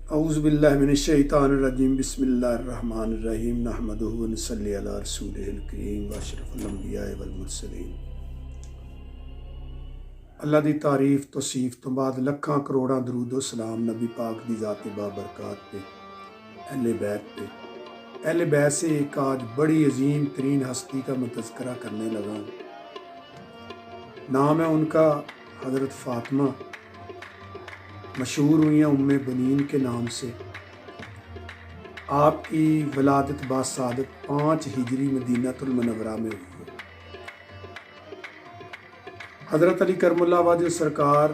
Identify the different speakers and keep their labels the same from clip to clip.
Speaker 1: اعوذ باللہ من الشیطان الرجیم بسم اللہ الرحمن الرحیم نحمدہ و نصلی علی رسولہ الکریم واشرف الانبیاء والمرسلین۔ اللہ دی تعریف توصیف تو بعد لکھاں کروڑاں درود و سلام نبی پاک دی ذات بابرکات پہ، اہل بیت پہ۔ اہل بیت سے ایک آج بڑی عظیم ترین ہستی کا میں تذکرہ کرنے لگا ہوں۔ نام ہے ان کا حضرت فاطمہ، مشہور ہوئی ہیں ام بنین کے نام سے۔ آپ کی ولادت باسعادت 5 ہجری مدینہ المنورہ میں ہوئی ہے۔ حضرت علی کرم اللہ وجہ سرکار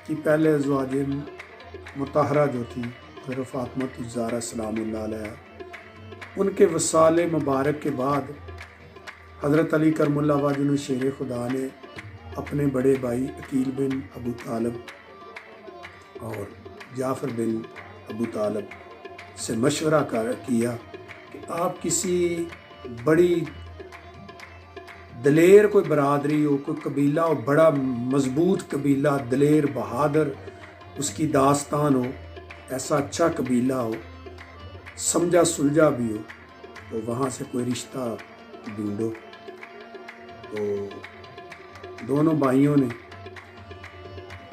Speaker 1: کی پہلے ازواج مطہرہ جو تھی حضرت فاطمہ الزہرا سلام اللہ علیہ، ان کے وصال مبارک کے بعد حضرت علی کرم اللہ وجہ شیر خدا نے اپنے بڑے بھائی عقیل بن ابو طالب اور جعفر بن ابو طالب سے مشورہ کیا کہ آپ کسی بڑی دلیر کوئی برادری ہو، کوئی قبیلہ ہو، بڑا مضبوط قبیلہ، دلیر بہادر اس کی داستان ہو، ایسا اچھا قبیلہ ہو، سمجھا سلجھا بھی ہو، تو وہاں سے کوئی رشتہ ڈھونڈو۔ تو دونوں بھائیوں نے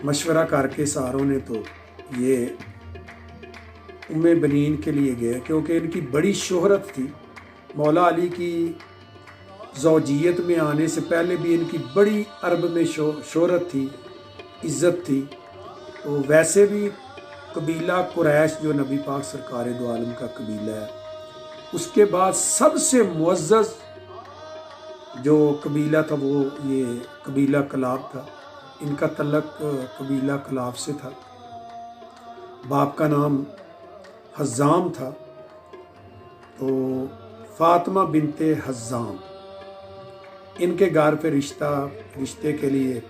Speaker 1: مشورہ کر کے ساروں نے تو یہ ام بنین کے لیے گئے، کیونکہ ان کی بڑی شہرت تھی۔ مولا علی کی زوجیت میں آنے سے پہلے بھی ان کی بڑی عرب میں شہرت تھی، عزت تھی۔ تو ویسے بھی قبیلہ قریش جو نبی پاک سرکار دو عالم کا قبیلہ ہے، اس کے بعد سب سے معزز جو قبیلہ تھا وہ یہ قبیلہ کلاب تھا۔ ان کا تعلق قبیلہ کلاب سے تھا، باپ کا نام حزام تھا، تو فاطمہ بنت حزام ان کے گھر پہ رشتے کے لیے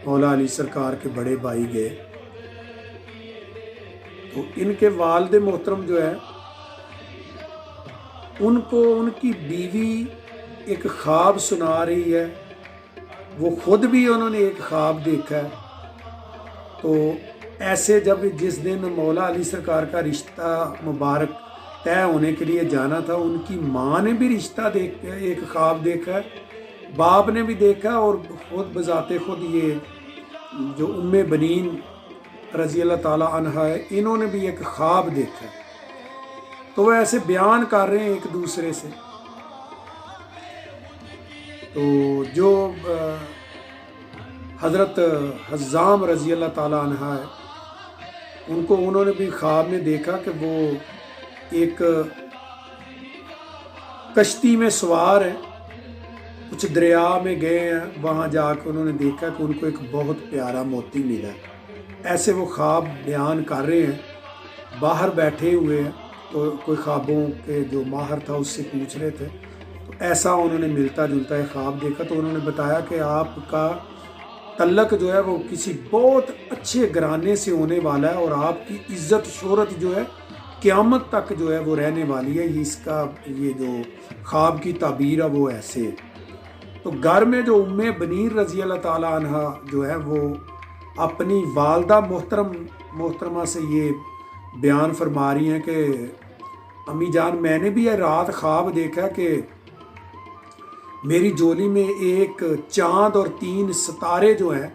Speaker 1: مولا علی سرکار کے بڑے بھائی گئے۔ تو ان کے والد محترم جو ہے ان کو ان کی بیوی ایک خواب سنا رہی ہے، وہ خود بھی انہوں نے ایک خواب دیکھا ہے۔ تو ایسے جس دن مولا علی سرکار کا رشتہ مبارک طے ہونے کے لیے جانا تھا، ان کی ماں نے بھی رشتہ ایک خواب دیکھا ہے، باپ نے بھی دیکھا، اور خود بذات خود یہ جو ام بنین رضی اللہ تعالی عنہ ہے، انہوں نے بھی ایک خواب دیکھا ہے۔ تو وہ ایسے بیان کر رہے ہیں ایک دوسرے سے۔ تو جو حضرت حزام رضی اللہ تعالی عنہ ہے، انہوں نے بھی خواب میں دیکھا کہ وہ ایک کشتی میں سوار ہیں، کچھ دریا میں گئے ہیں، وہاں جا کے انہوں نے دیکھا کہ ان کو ایک بہت پیارا موتی ملا ہے۔ ایسے وہ خواب بیان کر رہے ہیں، باہر بیٹھے ہوئے ہیں، تو کوئی خوابوں کے جو ماہر تھا اس سے پوچھ رہے تھے، تو ایسا انہوں نے ملتا جلتا ہے خواب دیکھا۔ تو انہوں نے بتایا کہ آپ کا تعلق جو ہے وہ کسی بہت اچھے گھرانے سے ہونے والا ہے، اور آپ کی عزت شہرت جو ہے قیامت تک جو ہے وہ رہنے والی ہے۔ یہ جو خواب کی تعبیر ہے وہ ایسے ہے۔ تو گھر میں جو ام بنین رضی اللہ تعالی عنہ جو ہے وہ اپنی والدہ محترمہ سے یہ بیان فرما رہی ہیں کہ امی جان، میں نے بھی یہ رات خواب دیکھا کہ میری جولی میں ایک چاند اور 3 ستارے جو ہیں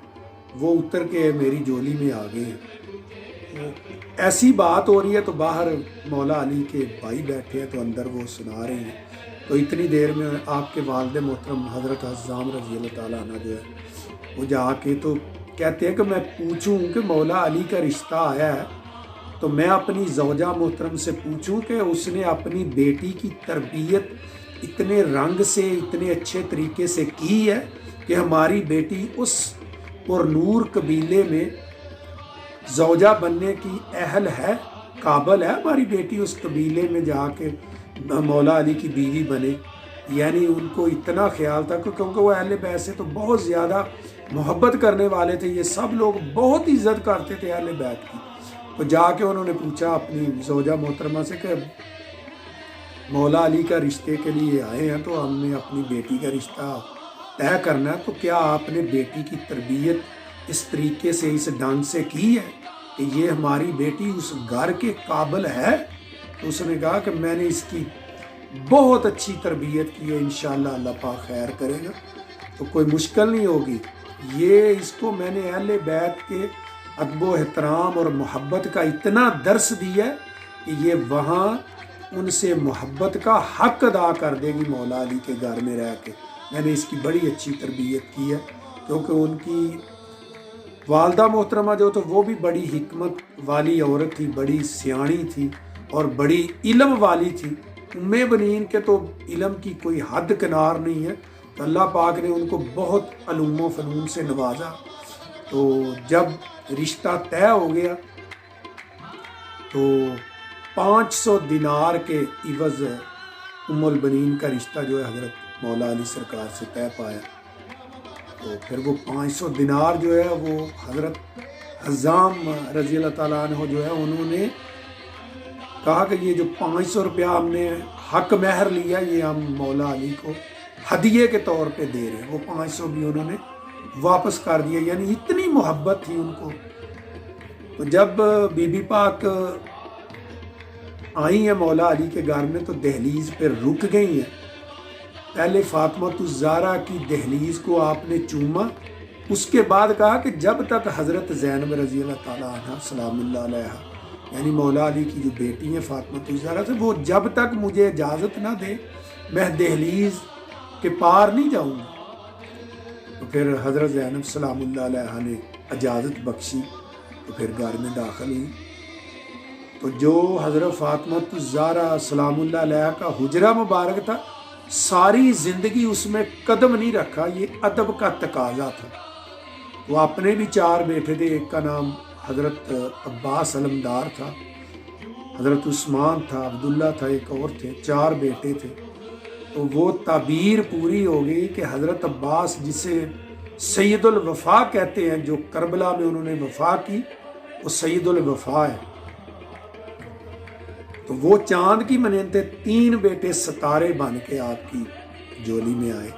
Speaker 1: وہ اتر کے میری جولی میں آ گئے ہیں۔ ایسی بات ہو رہی ہے تو باہر مولا علی کے بھائی بیٹھے ہیں، تو اندر وہ سنا رہے ہیں۔ تو اتنی دیر میں آپ کے والد محترم حضرت حزام رضی اللہ تعالیٰ عنہ جو ہے وہ جا کے تو کہتے ہیں کہ میں پوچھوں کہ مولا علی کا رشتہ آیا ہے، تو میں اپنی زوجہ محترم سے پوچھوں کہ اس نے اپنی بیٹی کی تربیت اتنے رنگ سے، اتنے اچھے طریقے سے کی ہے کہ ہماری بیٹی اس پر نور قبیلے میں زوجہ بننے کی اہل ہے، قابل ہے ہماری بیٹی اس قبیلے میں جا کے مولا علی کی بیوی بنے۔ یعنی ان کو اتنا خیال تھا، کیونکہ وہ اہل بیت سے تو بہت زیادہ محبت کرنے والے تھے، یہ سب لوگ بہت عزت کرتے تھے اہل بیت کی۔ تو جا کے انہوں نے پوچھا اپنی زوجہ محترمہ سے کہ مولا علی کا رشتے کے لیے آئے ہیں، تو ہم نے اپنی بیٹی کا رشتہ طے کرنا ہے، تو کیا آپ نے بیٹی کی تربیت اس طریقے سے، اس ڈھنگ سے کی ہے؟ کہ یہ ہماری بیٹی اس گھر کے قابل ہے؟ تو اس نے کہا کہ میں نے اس کی بہت اچھی تربیت کی ہے، انشاءاللہ اللہ پاک خیر کرے گا، تو کوئی مشکل نہیں ہوگی۔ یہ اس کو میں نے اہل بیت کے ادب و احترام اور محبت کا اتنا درس دیا ہے کہ یہ وہاں ان سے محبت کا حق ادا کر دے گی مولا علی کے گھر میں رہ کے۔ میں نے اس کی بڑی اچھی تربیت کی ہے، کیونکہ ان کی والدہ محترمہ جو تو وہ بھی بڑی حکمت والی عورت تھی، بڑی سیاਣੀ تھی اور بڑی علم والی تھی۔ بنین کے تو علم کی کوئی حد کنار نہیں ہے، تو اللہ پاک نے ان کو بہت علوم و فنون سے نوازا۔ تو جب رشتہ طے ہو گیا تو 500 دینار کے عوض البنین کا رشتہ جو ہے حضرت مولا علی سرکار سے طے پایا۔ تو پھر وہ 500 دینار جو ہے وہ حضرت حزام رضی اللہ تعالیٰ عنہ جو ہے انہوں نے کہا کہ یہ جو 500 روپیہ ہم نے حق مہر لیا یہ ہم مولا علی کو ہدیے کے طور پہ دے رہے ہیں۔ وہ 500 بھی انہوں نے واپس کر دیا، یعنی اتنی محبت تھی ان کو۔ تو جب بی بی پاک آئی ہیں مولا علی کے گھر میں تو دہلیز پہ رک گئی ہیں۔ پہلے فاطمہ الزہرا کی دہلیز کو آپ نے چوما، اس کے بعد کہا کہ جب تک حضرت زینب رضی اللہ تعالیٰ عنہ سلام اللہ علیہ، یعنی مولا علی کی جو بیٹی ہیں فاطمہ الزہرا سے، وہ جب تک مجھے اجازت نہ دے میں دہلیز کے پار نہیں جاؤں گا۔ تو پھر حضرت زینب سلام اللہ علیہ نے اجازت بخشی تو پھر گھر میں داخل ہوئی۔ تو جو حضرت فاطمہ الزہرا سلام اللہ علیہ کا حجرہ مبارک تھا، ساری زندگی اس میں قدم نہیں رکھا، یہ ادب کا تقاضا تھا۔ وہ اپنے بھی 4 بیٹے تھے، ایک کا نام حضرت عباس علمدار تھا، حضرت عثمان تھا، عبداللہ تھا، ایک اور تھے، 4 بیٹے تھے۔ تو وہ تعبیر پوری ہو گئی کہ حضرت عباس جسے سید الوفا کہتے ہیں، جو کربلا میں انہوں نے وفا کی، وہ سید الوفا ہے۔ تو وہ چاند کی مانند 3 بیٹے ستارے بن کے آپ کی جولی میں آئے۔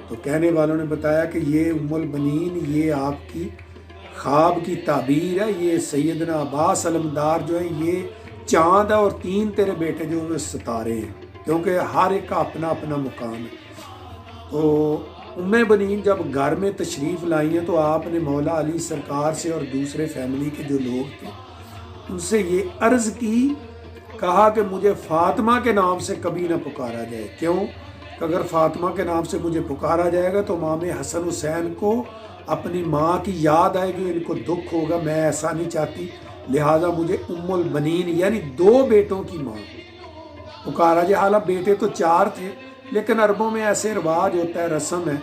Speaker 1: تو کہنے والوں نے بتایا کہ یہ البنین یہ آپ کی خواب کی تعبیر ہے، یہ سیدنا عباس علمدار جو ہے یہ چاند ہے اور 3 تیرے بیٹے جو وہ ستارے ہیں، کیونکہ ہر ایک کا اپنا اپنا مقام ہے۔ تو بنین جب گھر میں تشریف لائی ہیں تو آپ نے مولا علی سرکار سے اور دوسرے فیملی کے جو لوگ تھے ان سے یہ عرض کی، کہا کہ مجھے فاطمہ کے نام سے کبھی نہ پکارا جائے۔ کیوں؟ کہ اگر فاطمہ کے نام سے مجھے پکارا جائے گا تو امام حسن حسین کو اپنی ماں کی یاد آئے گی، ان کو دکھ ہوگا، میں ایسا نہیں چاہتی، لہٰذا مجھے البنین یعنی 2 بیٹوں کی ماں پکارا جائے۔ حالانکہ بیٹے تو 4 تھے، لیکن عربوں میں ایسے رواج ہوتا ہے، رسم ہے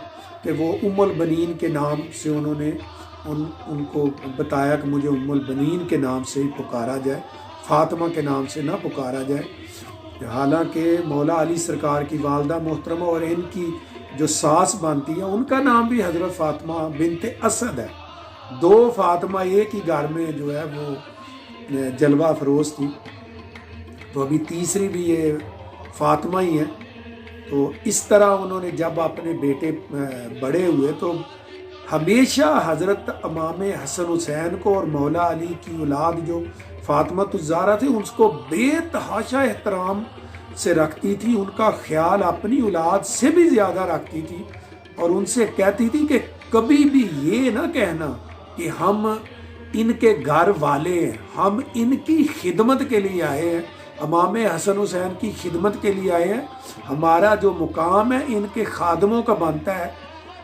Speaker 1: کہ وہ البنین کے نام سے انہوں نے ان کو بتایا کہ مجھے البنین کے نام سے ہی پکارا جائے، فاطمہ کے نام سے نہ پکارا جائے۔ حالانکہ مولا علی سرکار کی والدہ محترمہ اور ان کی جو ساس بنتی ہے ان کا نام بھی حضرت فاطمہ بنت اسد ہے۔ 2 فاطمہ ایک ہی گھر میں جو ہے وہ جلوہ افروز تھی، تو ابھی تیسری بھی یہ فاطمہ ہی ہے۔ تو اس طرح انہوں نے جب اپنے بیٹے بڑے ہوئے تو ہمیشہ حضرت امام حسن حسین کو اور مولا علی کی اولاد جو فاطمہ الزہرا تھی اس کو بے تحاشا احترام سے رکھتی تھی، ان کا خیال اپنی اولاد سے بھی زیادہ رکھتی تھی، اور ان سے کہتی تھی کہ کبھی بھی یہ نہ کہنا کہ ہم ان کے گھر والے ہیں، ہم ان کی خدمت کے لیے آئے ہیں، امام حسن حسین کی خدمت کے لیے آئے ہیں، ہمارا جو مقام ہے ان کے خادموں کا بنتا ہے۔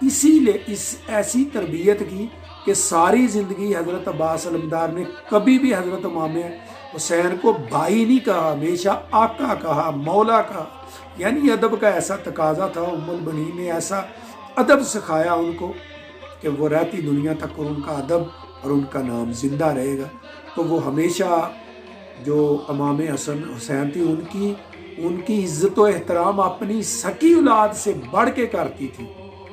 Speaker 1: اسی لیے ایسی تربیت کی کہ ساری زندگی حضرت عباس علمدار نے کبھی بھی حضرت امام حسین کو بھائی نہیں کہا، ہمیشہ آقا کہا، مولا کہا، یعنی ادب کا ایسا تقاضا تھا۔ البنین نے ایسا ادب سکھایا ان کو کہ وہ رہتی دنیا تک اور ان کا ادب اور ان کا نام زندہ رہے گا۔ تو وہ ہمیشہ جو امام حسن حسین تھی ان کی عزت و احترام اپنی سکی اولاد سے بڑھ کے کرتی تھی،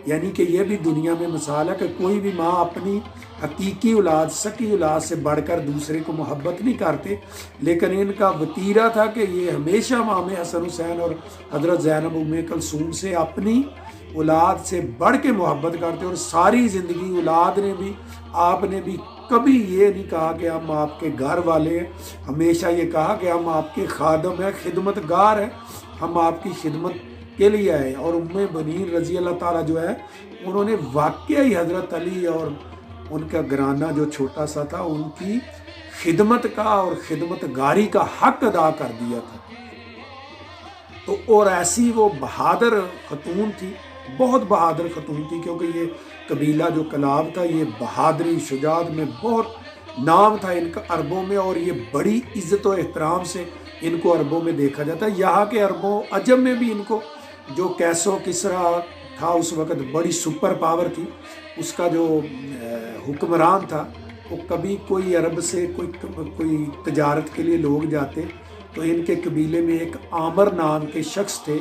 Speaker 1: یعنی کہ یہ بھی دنیا میں مثال ہے کہ کوئی بھی ماں اپنی حقیقی اولاد سکی اولاد سے بڑھ کر دوسرے کو محبت نہیں کرتے، لیکن ان کا وتیرہ تھا کہ یہ ہمیشہ امام حسن حسین اور حضرت زینب ام کلثوم سے اپنی اولاد سے بڑھ کے محبت کرتے، اور ساری زندگی اولاد نے بھی آپ نے بھی کبھی یہ نہیں کہا کہ ہم آپ کے گھر والے ہیں، ہمیشہ یہ کہا کہ ہم آپ کے خادم ہیں، خدمت گار ہیں، ہم آپ کی خدمت کے لیے آئے۔ اور ام بنین رضی اللہ تعالیٰ جو ہے انہوں نے واقعی حضرت علی اور ان کا گھرانہ جو چھوٹا سا تھا ان کی خدمت کا اور خدمت گاری کا حق ادا کر دیا تھا۔ تو اور ایسی وہ بہادر خاتون تھی، بہت بہادر خاتون تھی، کیونکہ یہ قبیلہ جو کلاب تھا یہ بہادری شجاعت میں بہت نام تھا ان کا عربوں میں، اور یہ بڑی عزت و احترام سے ان کو عربوں میں دیکھا جاتا ہے۔ یہاں کے عربوں عجم میں بھی ان کو جو کیسو کسرا تھا اس وقت بڑی سپر پاور تھی، اس کا جو حکمران تھا وہ کبھی کوئی عرب سے کوئی تجارت کے لیے لوگ جاتے تو ان کے قبیلے میں ایک عامر نام کے شخص تھے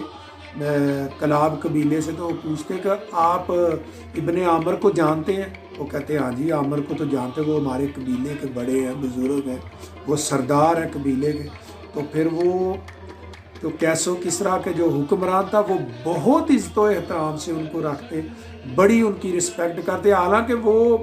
Speaker 1: کلاب قبیلے سے، تو وہ پوچھتے کہ آپ ابن عامر کو جانتے ہیں؟ وہ کہتے ہیں ہاں جی عامر کو تو جانتے، وہ ہمارے قبیلے کے بڑے ہیں، بزرگ ہیں، وہ سردار ہیں قبیلے کے۔ تو پھر وہ تو کیسو کسرا کے جو حکمران تھا وہ بہت عزت و احترام سے ان کو رکھتے، بڑی ان کی رسپیکٹ کرتے، حالانکہ وہ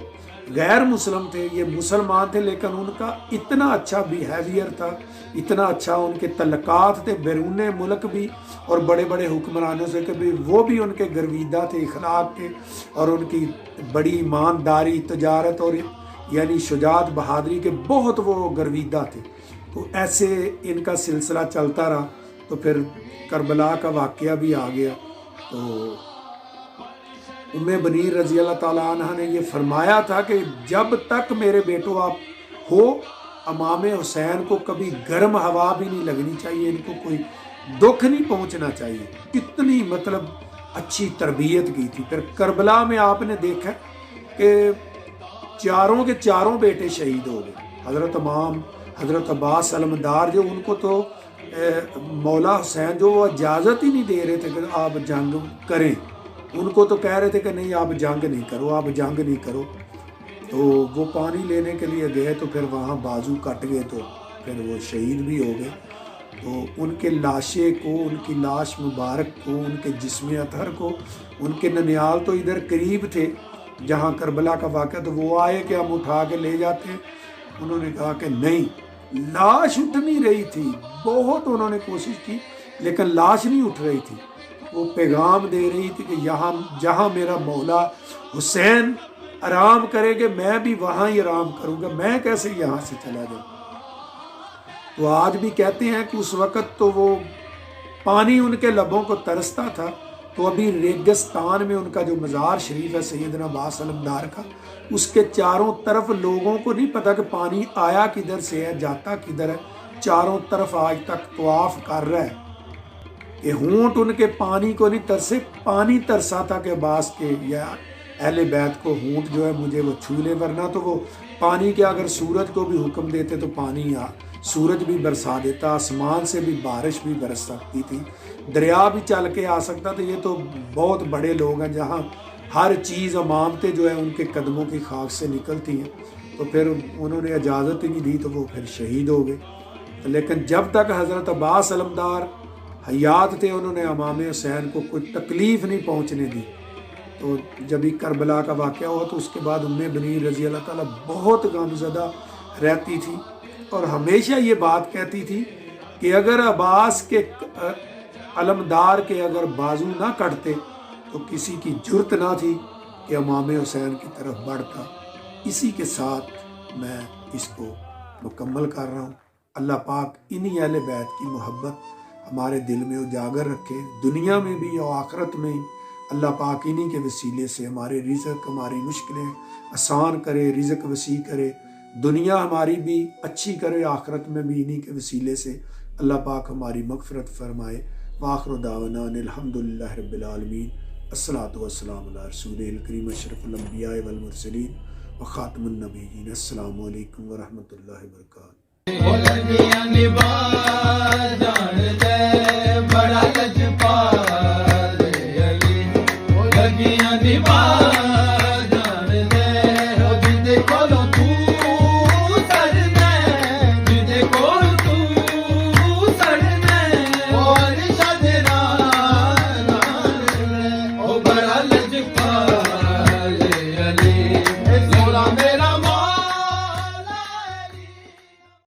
Speaker 1: غیر مسلم تھے، یہ مسلمان تھے، لیکن ان کا اتنا اچھا بیہیویئر تھا، اتنا اچھا ان کے تعلقات تھے بیرون ملک بھی اور بڑے بڑے حکمرانوں سے کہ وہ بھی ان کے گرویدہ تھے اخلاق کے، اور ان کی بڑی ایمانداری تجارت اور یعنی شجاعت بہادری کے بہت وہ گرویدہ تھے۔ تو ایسے ان کا سلسلہ چلتا رہا، تو پھر کربلا کا واقعہ بھی آ گیا۔ تو ام بنین رضی اللہ تعالیٰ عنہ نے یہ فرمایا تھا کہ جب تک میرے بیٹو آپ ہو، امام حسین کو کبھی گرم ہوا بھی نہیں لگنی چاہیے، ان کو کوئی دکھ نہیں پہنچنا چاہیے۔ کتنی مطلب اچھی تربیت کی تھی۔ پھر کربلا میں آپ نے دیکھا کہ چاروں کے چاروں بیٹے شہید ہو گئے۔ حضرت امام حضرت عباس علمدار جو ان کو تو مولا حسین جو وہ اجازت ہی نہیں دے رہے تھے کہ آپ جنگ کریں، ان کو تو کہہ رہے تھے کہ نہیں آپ جنگ نہیں کرو، آپ جنگ نہیں کرو۔ تو وہ پانی لینے کے لیے گئے تو پھر وہاں بازو کٹ گئے، تو پھر وہ شہید بھی ہو گئے۔ تو ان کے لاشے کو، ان کی لاش مبارک کو، ان کے جسم اطہر کو، ان کے ننیال تو ادھر قریب تھے جہاں کربلا کا واقعہ، تو وہ آئے کہ ہم اٹھا کے لے جاتے ہیں۔ انہوں نے کہا کہ نہیں، لاش اٹھ نہیں رہی تھی، بہت انہوں نے کوشش کی لیکن لاش نہیں اٹھ رہی تھی۔ وہ پیغام دے رہی تھی کہ یہاں جہاں میرا مولا حسین آرام کرے گے میں بھی وہاں ہی آرام کروں گا، میں کیسے یہاں سے چلا جاؤں۔ تو آج بھی کہتے ہیں کہ اس وقت تو وہ پانی ان کے لبوں کو ترستا تھا، تو ابھی ریگستان میں ان کا جو مزار شریف ہے سیدنا عباس علمدار کا، اس کے چاروں طرف لوگوں کو نہیں پتا کہ پانی آیا کدھر سے ہے، جاتا کدھر ہے، چاروں طرف آج تک طواف کر رہا ہے کہ ہونٹ ان کے پانی کو نہیں ترسے، پانی ترسا تھا کہ عباس کے یا اہل بیت کو ہونٹ جو ہے مجھے وہ چھو لے، ورنہ تو وہ پانی کے اگر سورج کو بھی حکم دیتے تو پانی سورج بھی برسا دیتا، آسمان سے بھی بارش بھی برس سکتی تھی، دریا بھی چل کے آ سکتا تھا۔ یہ تو بہت بڑے لوگ ہیں جہاں ہر چیز امامتیں جو ہے ان کے قدموں کی خاک سے نکلتی ہیں۔ تو پھر انہوں نے اجازت ہی نہیں دی تو وہ پھر شہید ہو گئے۔ لیکن جب تک حضرت عباس علمدار حیات تھے انہوں نے امام حسین کو کوئی تکلیف نہیں پہنچنے دی۔ تو جب ہی کربلا کا واقعہ ہوا تو اس کے بعد ام بنین رضی اللہ تعالیٰ بہت غمزدہ رہتی تھی، اور ہمیشہ یہ بات کہتی تھی کہ اگر عباس کے علمدار کے اگر بازو نہ کٹتے تو کسی کی جرت نہ تھی کہ امام حسین کی طرف بڑھتا۔ اسی کے ساتھ میں اس کو مکمل کر رہا ہوں۔ اللہ پاک انہی اہل بیت کی محبت ہمارے دل میں اجاگر رکھے، دنیا میں بھی اور آخرت میں۔ اللہ پاک انہی کے وسیلے سے ہمارے رزق، ہماری مشکلیں آسان کرے، رزق وسیع کرے، دنیا ہماری بھی اچھی کرے، آخرت میں بھی انہی کے وسیلے سے اللہ پاک ہماری مغفرت فرمائے۔ وآخر دعوانا ان الحمدللہ رب العالمین۔ الصلاۃ والسلام علی رسول الکریم اشرف الانبیاء والمرسلین وخاتم النبیین۔ السلام علیکم ورحمۃ اللہ وبرکاتہ۔